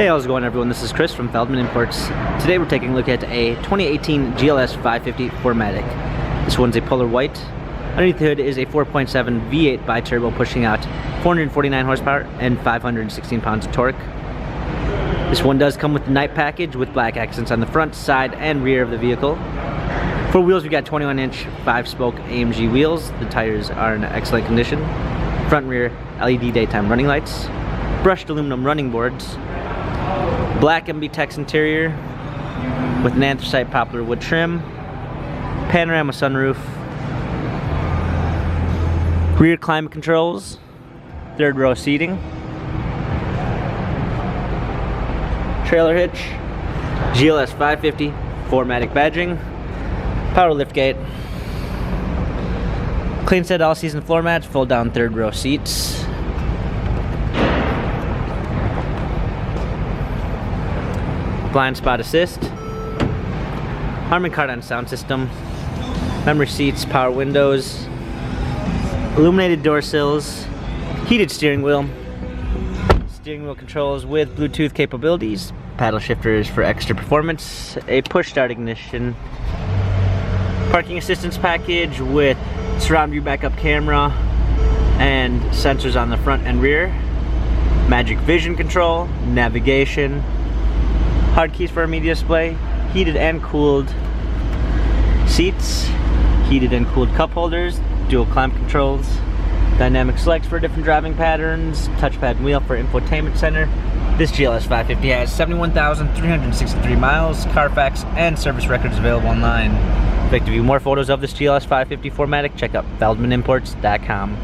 Hey, how's it going everyone? This is Chris from Feldmann Imports. Today we're taking a look at a 2018 GLS 550 4MATIC. This one's a polar white. Underneath the hood is a 4.7 V8 bi-turbo pushing out 449 horsepower and 516 pounds of torque. This one does come with the night package with black accents on the front, side, and rear of the vehicle. For wheels, we got 21-inch 5-spoke AMG wheels. The tires are in excellent condition. Front and rear LED daytime running lights. Brushed aluminum running boards. Black MB-Tex interior with an anthracite poplar wood trim. Panorama sunroof. Rear climate controls. Third row seating. Trailer hitch. GLS 550 4MATIC badging. Power liftgate. Clean set all season floor mats. Fold down third row seats. Blind spot assist, Harman Kardon sound system, memory seats, power windows, illuminated door sills, heated steering wheel controls with Bluetooth capabilities, paddle shifters for extra performance, a push start ignition, parking assistance package with surround view backup camera and sensors on the front and rear, magic vision control, navigation, hard keys for a media display, heated and cooled seats, heated and cooled cup holders, dual climate controls, dynamic selects for different driving patterns, touchpad and wheel for infotainment center. This GLS 550 has 71,363 miles, Carfax and service records available online. If you'd like to view more photos of this GLS 550 4MATIC, check out feldmanimports.com.